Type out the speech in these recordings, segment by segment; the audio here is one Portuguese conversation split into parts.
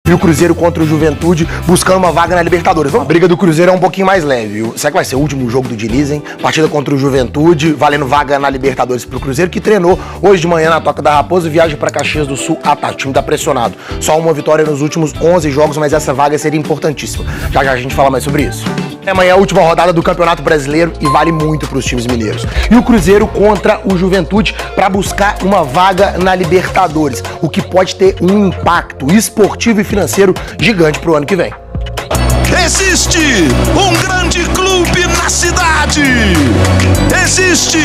E o Cruzeiro contra o Juventude buscando uma vaga na Libertadores. A briga do Cruzeiro é um pouquinho mais leve. Será que vai ser o último jogo do Diniz, hein? Partida contra o Juventude, valendo vaga na Libertadores pro Cruzeiro, que treinou hoje de manhã na Toca da Raposa e viaja pra Caxias do Sul à tarde. O time tá pressionado. Só uma vitória nos últimos 11 jogos, mas essa vaga seria importantíssima. Já já a gente fala mais sobre isso. Amanhã é a última rodada do Campeonato Brasileiro e vale muito para os times mineiros. E o Cruzeiro contra o Juventude para buscar uma vaga na Libertadores, o que pode ter um impacto esportivo e financeiro gigante para o ano que vem. Existe um grande clube na cidade. Existe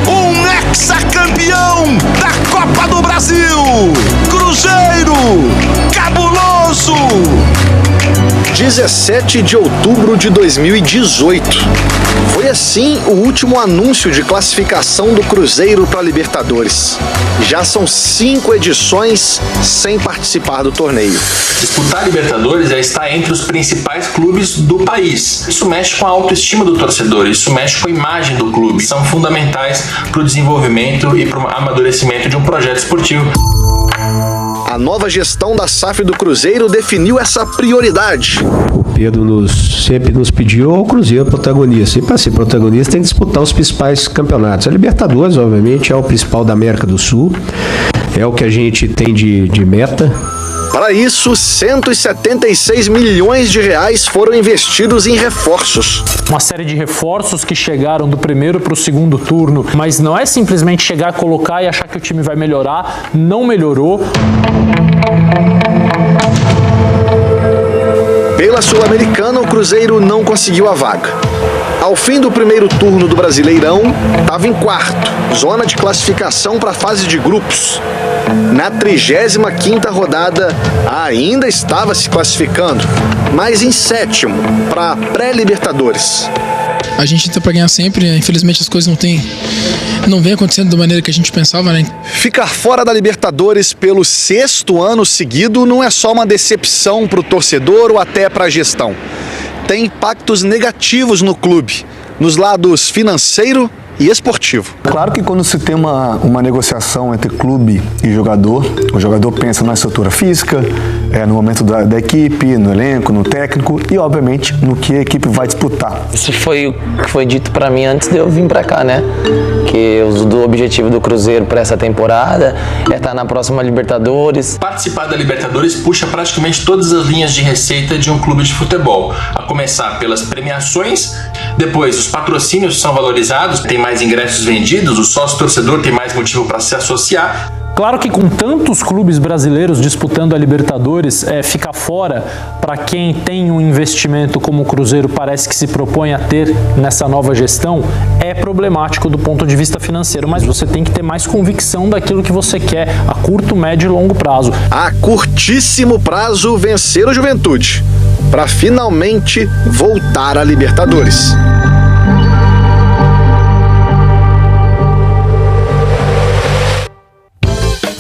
um hexacampeão da Copa do Brasil. Cruzeiro cabuloso. 17 de outubro de 2018. Foi assim o último anúncio de classificação do Cruzeiro para a Libertadores. Já são 5 edições sem participar do torneio. Disputar a Libertadores é estar entre os principais clubes do país. Isso mexe com a autoestima do torcedor, isso mexe com a imagem do clube. São fundamentais para o desenvolvimento e para o amadurecimento de um projeto esportivo. A nova gestão da SAF do Cruzeiro definiu essa prioridade. O Pedro sempre nos pediu o Cruzeiro protagonista. E para ser protagonista tem que disputar os principais campeonatos. A Libertadores, obviamente, é o principal da América do Sul. É o que a gente tem de meta. Para isso, 176 milhões de reais foram investidos em reforços. Uma série de reforços que chegaram do primeiro para o segundo turno, mas não é simplesmente chegar, colocar e achar que o time vai melhorar. Não melhorou. Pela Sul-Americana, o Cruzeiro não conseguiu a vaga. Ao fim do primeiro turno do Brasileirão, estava em quarto, zona de classificação para a fase de grupos. Na 35ª rodada, ainda estava se classificando, mas em sétimo, para a pré-Libertadores. A gente tá para ganhar sempre, infelizmente as coisas não vêm acontecendo da maneira que a gente pensava, né? Ficar fora da Libertadores pelo 6º ano seguido não é só uma decepção para o torcedor ou até para a gestão. Tem impactos negativos no clube, nos lados financeiro e esportivo. Claro que quando se tem uma negociação entre clube e jogador, o jogador pensa na estrutura física, no momento da equipe, no elenco, no técnico e, obviamente, no que a equipe vai disputar. Isso foi o que foi dito para mim antes de eu vir para cá, né? Que o objetivo do Cruzeiro para essa temporada é estar na próxima Libertadores. Participar da Libertadores puxa praticamente todas as linhas de receita de um clube de futebol. A começar pelas premiações, depois os patrocínios são valorizados, tem mais ingressos vendidos, o sócio-torcedor tem mais motivo para se associar. Claro que com tantos clubes brasileiros disputando a Libertadores, ficar fora para quem tem um investimento como o Cruzeiro parece que se propõe a ter nessa nova gestão, é problemático do ponto de vista financeiro, mas você tem que ter mais convicção daquilo que você quer a curto, médio e longo prazo. A curtíssimo prazo, vencer o Juventude, para finalmente voltar à Libertadores.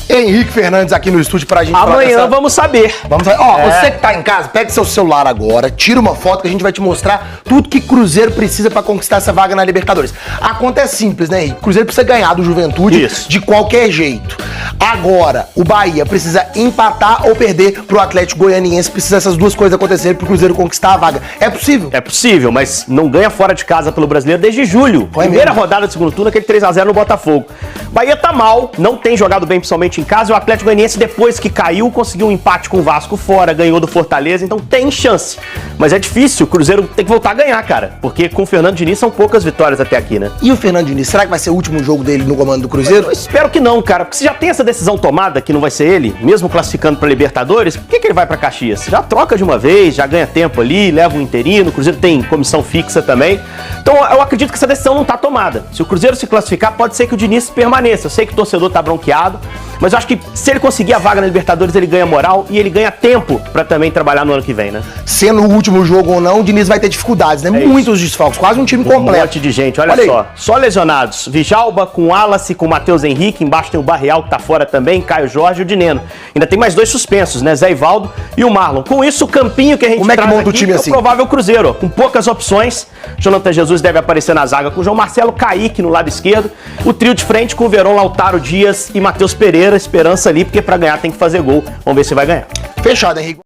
Henrique Fernandes aqui no estúdio pra gente Amanhã vamos saber. Vamos saber. Você que tá em casa, pega seu celular agora, tira uma foto que a gente vai te mostrar tudo que Cruzeiro precisa pra conquistar essa vaga na Libertadores. A conta é simples, né, Henrique? Cruzeiro precisa ganhar do Juventude de qualquer jeito. Agora, o Bahia precisa empatar ou perder pro Atlético Goianiense. Precisa essas duas coisas acontecerem pro Cruzeiro conquistar a vaga. É possível? É possível, mas não ganha fora de casa pelo Brasileiro desde julho. Primeira rodada do segundo turno, aquele 3-0 no Botafogo. Bahia tá mal, não tem jogado bem, principalmente em casa. O Atlético Goianiense, depois que caiu, conseguiu um empate com o Vasco fora, ganhou do Fortaleza, então tem chance. Mas é difícil, o Cruzeiro tem que voltar a ganhar, cara. Porque com o Fernando Diniz são poucas vitórias até aqui, né? E o Fernando Diniz, será que vai ser o último jogo dele no comando do Cruzeiro? Eu espero que não, cara. Porque se já tem essa decisão tomada que não vai ser ele, mesmo classificando pra Libertadores, por que ele vai pra Caxias? Já troca de uma vez, já ganha tempo ali, leva um interino, o Cruzeiro tem comissão fixa também. Então eu acredito que essa decisão não tá tomada. Se o Cruzeiro se classificar, pode ser que o Diniz permaneça. Eu sei que o torcedor tá bronqueado, mas eu acho que se ele conseguir a vaga na Libertadores, ele ganha moral e ele ganha tempo pra também trabalhar no ano que vem, né? Sendo o último jogo ou não, o Diniz vai ter dificuldades, né? Muitos desfalques, quase um time completo. Um monte de gente, olha só. Só lesionados. Vijalba com Wallace, com Matheus Henrique, embaixo tem o Barreal que tá fora também, Caio Jorge e o Dineno. Ainda tem mais 2 suspensos, né? Zé Ivaldo e o Marlon. Com isso, o campinho que a gente Como é que traz monta o aqui time é assim? o provável Cruzeiro, ó, com poucas opções. Jonathan Jesus deve aparecer na zaga com o João Marcelo, Kaique no lado esquerdo. O trio de frente com o Verón, Lautaro Dias e Matheus Pereira. Esperança ali, porque pra ganhar tem que fazer gol. Vamos ver se vai ganhar. Fechado, Henrique.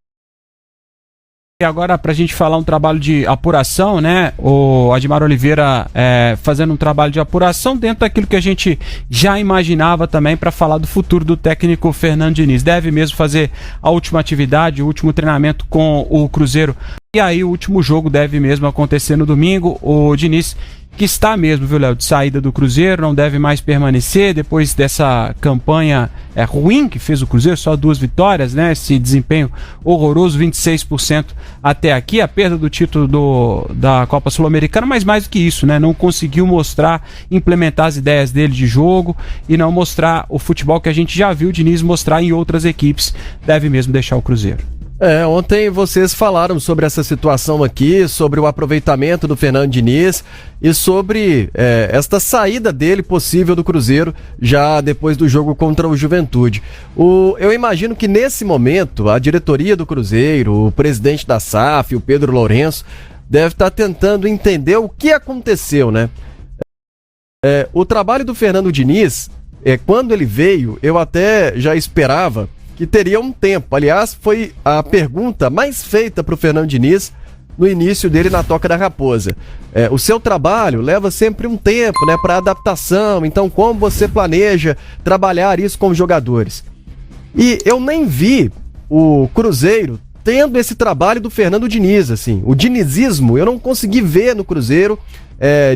E agora, para a gente falar um trabalho de apuração, né? O Admar Oliveira fazendo um trabalho de apuração dentro daquilo que a gente já imaginava também para falar do futuro do técnico Fernando Diniz. Deve mesmo fazer a última atividade, o último treinamento com o Cruzeiro. E aí o último jogo deve mesmo acontecer no domingo. O Diniz, que está mesmo, viu, Léo, de saída do Cruzeiro, não deve mais permanecer depois dessa campanha ruim que fez o Cruzeiro, só 2 vitórias, né? Esse desempenho horroroso, 26% até aqui, a perda do título da Copa Sul-Americana, mas mais do que isso, né? Não conseguiu implementar as ideias dele de jogo e não mostrar o futebol que a gente já viu o Diniz mostrar em outras equipes. Deve mesmo deixar o Cruzeiro. Ontem vocês falaram sobre essa situação aqui, sobre o aproveitamento do Fernando Diniz e sobre esta saída dele possível do Cruzeiro já depois do jogo contra o Juventude. Eu imagino que nesse momento a diretoria do Cruzeiro, o presidente da SAF, o Pedro Lourenço, deve estar tentando entender o que aconteceu, né? O trabalho do Fernando Diniz, quando ele veio, eu até já esperava que teria um tempo. Aliás, foi a pergunta mais feita para o Fernando Diniz no início dele na Toca da Raposa. O seu trabalho leva sempre um tempo, né, para adaptação. Então, como você planeja trabalhar isso com os jogadores? E eu nem vi o Cruzeiro tendo esse trabalho do Fernando Diniz, assim. O dinizismo eu não consegui ver no Cruzeiro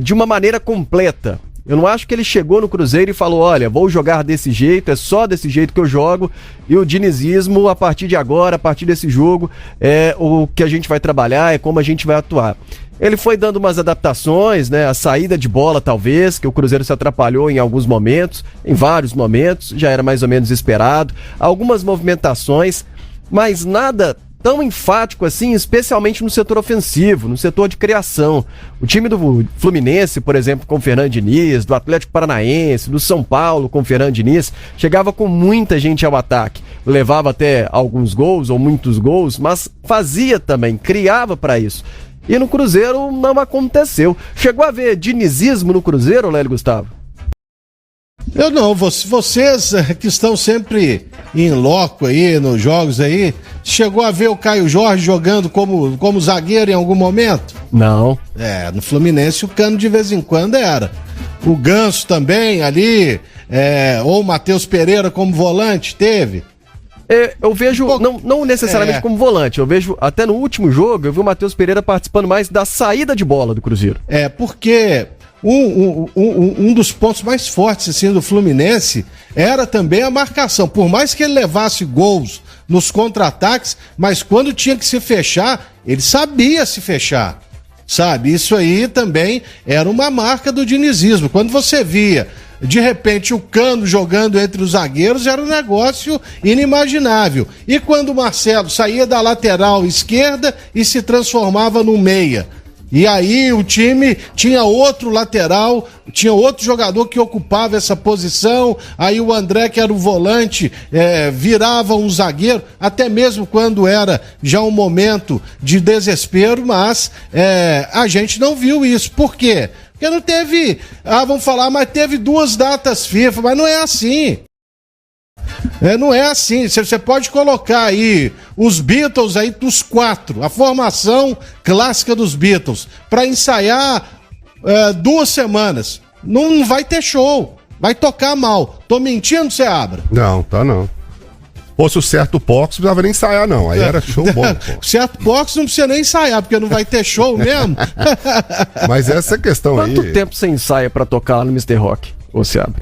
de uma maneira completa. Eu não acho que ele chegou no Cruzeiro e falou, olha, vou jogar desse jeito, é só desse jeito que eu jogo, e o dinizismo, a partir de agora, a partir desse jogo, é o que a gente vai trabalhar, é como a gente vai atuar. Ele foi dando umas adaptações, né, a saída de bola talvez, que o Cruzeiro se atrapalhou em alguns momentos, em vários momentos, já era mais ou menos esperado, algumas movimentações, mas nada tão enfático assim, especialmente no setor ofensivo, no setor de criação. O time do Fluminense, por exemplo, com o Fernando Diniz, do Atlético Paranaense, do São Paulo com o Fernando Diniz, chegava com muita gente ao ataque. Levava até alguns gols ou muitos gols, mas fazia também, criava para isso. E no Cruzeiro não aconteceu. Chegou a ver dinizismo no Cruzeiro, Lélio Gustavo? Eu não, vocês que estão sempre em loco aí, nos jogos aí, chegou a ver o Caio Jorge jogando como zagueiro em algum momento? Não. No Fluminense o Cano de vez em quando era. O Ganso também ali, ou o Matheus Pereira como volante, teve. Eu vejo, não necessariamente como volante, eu vejo, até no último jogo, eu vi o Matheus Pereira participando mais da saída de bola do Cruzeiro. Porque um dos pontos mais fortes assim, do Fluminense era também a marcação. Por mais que ele levasse gols nos contra-ataques, mas quando tinha que se fechar, ele sabia se fechar. Sabe? Isso aí também era uma marca do dinizismo. Quando você via, de repente, o Cano jogando entre os zagueiros, era um negócio inimaginável. E quando o Marcelo saía da lateral esquerda e se transformava no meia. E aí o time tinha outro lateral, tinha outro jogador que ocupava essa posição, aí o André, que era o volante, virava um zagueiro, até mesmo quando era já um momento de desespero, mas a gente não viu isso. Por quê? Porque não teve, vão falar, mas teve 2 datas FIFA, mas não é assim. Não é assim, você pode colocar aí os Beatles aí dos 4, a formação clássica dos Beatles, para ensaiar 2 semanas, não vai ter show, vai tocar mal. Tô mentindo, Seabra? Não, tá não. Se fosse o certo Pox, não precisava nem ensaiar não, aí era show bom. O certo Pox não precisa nem ensaiar, porque não vai ter show mesmo. Mas essa questão aí... Quanto tempo você ensaia pra tocar lá no Mr. Rock, ô Seabra?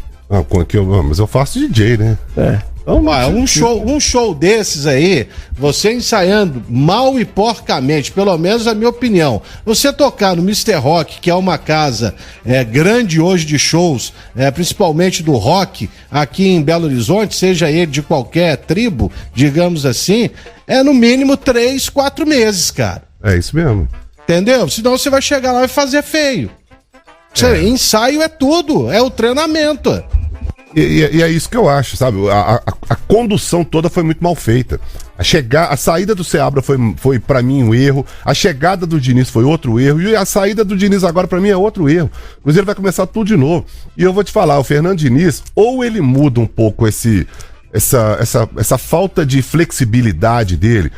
Mas eu faço DJ, né? Um show desses aí, você ensaiando mal e porcamente, pelo menos a minha opinião, você tocar no Mr. Rock, que é uma casa grande hoje de shows, principalmente do rock aqui em Belo Horizonte, seja ele de qualquer tribo, digamos assim, no mínimo 3, 4 meses, cara. É isso mesmo. Entendeu? Senão você vai chegar lá e fazer feio. Ensaio é tudo, é o treinamento. E é isso que eu acho, sabe? A condução toda foi muito mal feita. A saída do Seabra foi para mim um erro. A chegada do Diniz foi outro erro. E a saída do Diniz agora para mim é outro erro. O Cruzeiro vai começar tudo de novo. E eu vou te falar, o Fernando Diniz, ou ele muda um pouco essa falta de flexibilidade dele.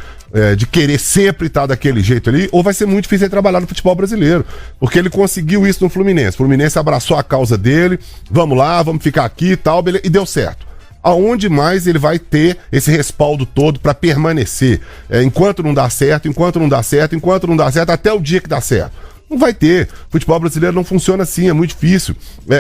de querer sempre estar daquele jeito ali, ou vai ser muito difícil ele trabalhar no futebol brasileiro. Porque ele conseguiu isso no Fluminense. O Fluminense abraçou a causa dele, vamos lá, vamos ficar aqui e tal, beleza, e deu certo. Aonde mais ele vai ter esse respaldo todo para permanecer? Enquanto não dá certo, até o dia que dá certo. Não vai ter. O futebol brasileiro não funciona assim, é muito difícil.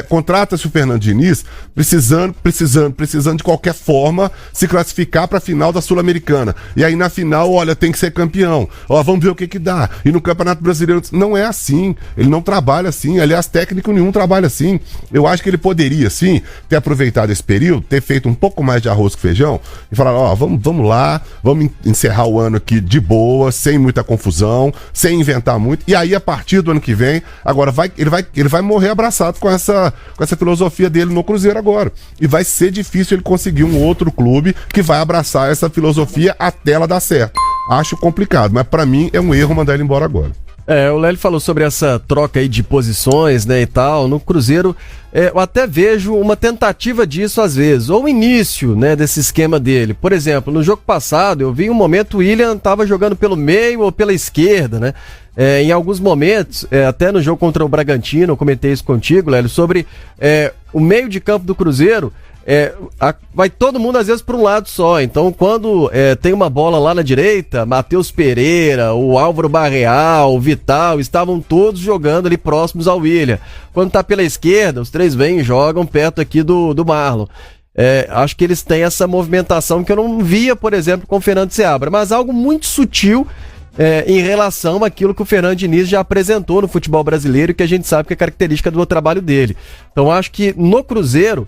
Contrata-se o Fernando Diniz precisando de qualquer forma se classificar para a final da Sul-Americana. E aí na final, olha, tem que ser campeão. Vamos ver o que dá. E no Campeonato Brasileiro não é assim. Ele não trabalha assim. Aliás, técnico nenhum trabalha assim. Eu acho que ele poderia, sim, ter aproveitado esse período, ter feito um pouco mais de arroz com feijão e falar, vamos lá, vamos encerrar o ano aqui de boa, sem muita confusão, sem inventar muito. E aí, a partir do ano que vem, agora ele vai morrer abraçado com essa filosofia dele no Cruzeiro agora. E vai ser difícil ele conseguir um outro clube que vai abraçar essa filosofia até ela dar certo. Acho complicado, mas pra mim é um erro mandar ele embora agora. O Lélio falou sobre essa troca aí de posições, né, e tal. No Cruzeiro, eu até vejo uma tentativa disso às vezes, ou o início, né, desse esquema dele. Por exemplo, no jogo passado, eu vi um momento o William tava jogando pelo meio ou pela esquerda, né? Em alguns momentos, até no jogo contra o Bragantino, eu comentei isso contigo, Lélio, sobre o meio de campo do Cruzeiro. Vai todo mundo às vezes para um lado só. Então quando tem uma bola lá na direita, Matheus Pereira, o Álvaro Barreal, o Vital, estavam todos jogando ali próximos ao William. Quando tá pela esquerda, os três vêm e jogam perto aqui do Marlon. Acho que eles têm essa movimentação que eu não via, por exemplo, com o Fernando Seabra, mas algo muito sutil em relação àquilo que o Fernando Diniz já apresentou no futebol brasileiro e que a gente sabe que é característica do trabalho dele. Então acho que no Cruzeiro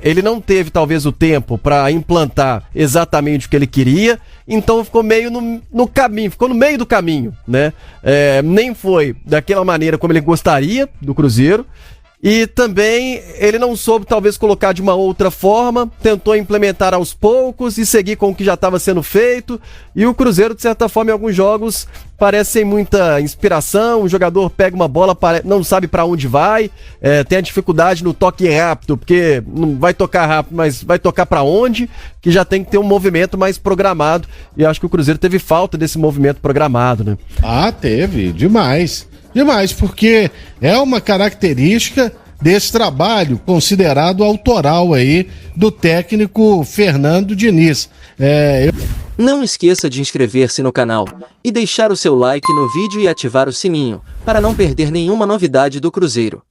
ele não teve talvez o tempo para implantar exatamente o que ele queria, então ficou meio no caminho, ficou no meio do caminho, né? Nem foi daquela maneira como ele gostaria do Cruzeiro. E também ele não soube talvez colocar de uma outra forma, tentou implementar aos poucos e seguir com o que já estava sendo feito. E o Cruzeiro, de certa forma, em alguns jogos parece sem muita inspiração. O jogador pega uma bola, não sabe para onde vai, tem a dificuldade no toque rápido, porque não vai tocar rápido, mas vai tocar para onde, que já tem que ter um movimento mais programado. E acho que o Cruzeiro teve falta desse movimento programado, né? Teve, demais. Demais, porque é uma característica desse trabalho considerado autoral aí do técnico Fernando Diniz. Não esqueça de inscrever-se no canal e deixar o seu like no vídeo e ativar o sininho para não perder nenhuma novidade do Cruzeiro.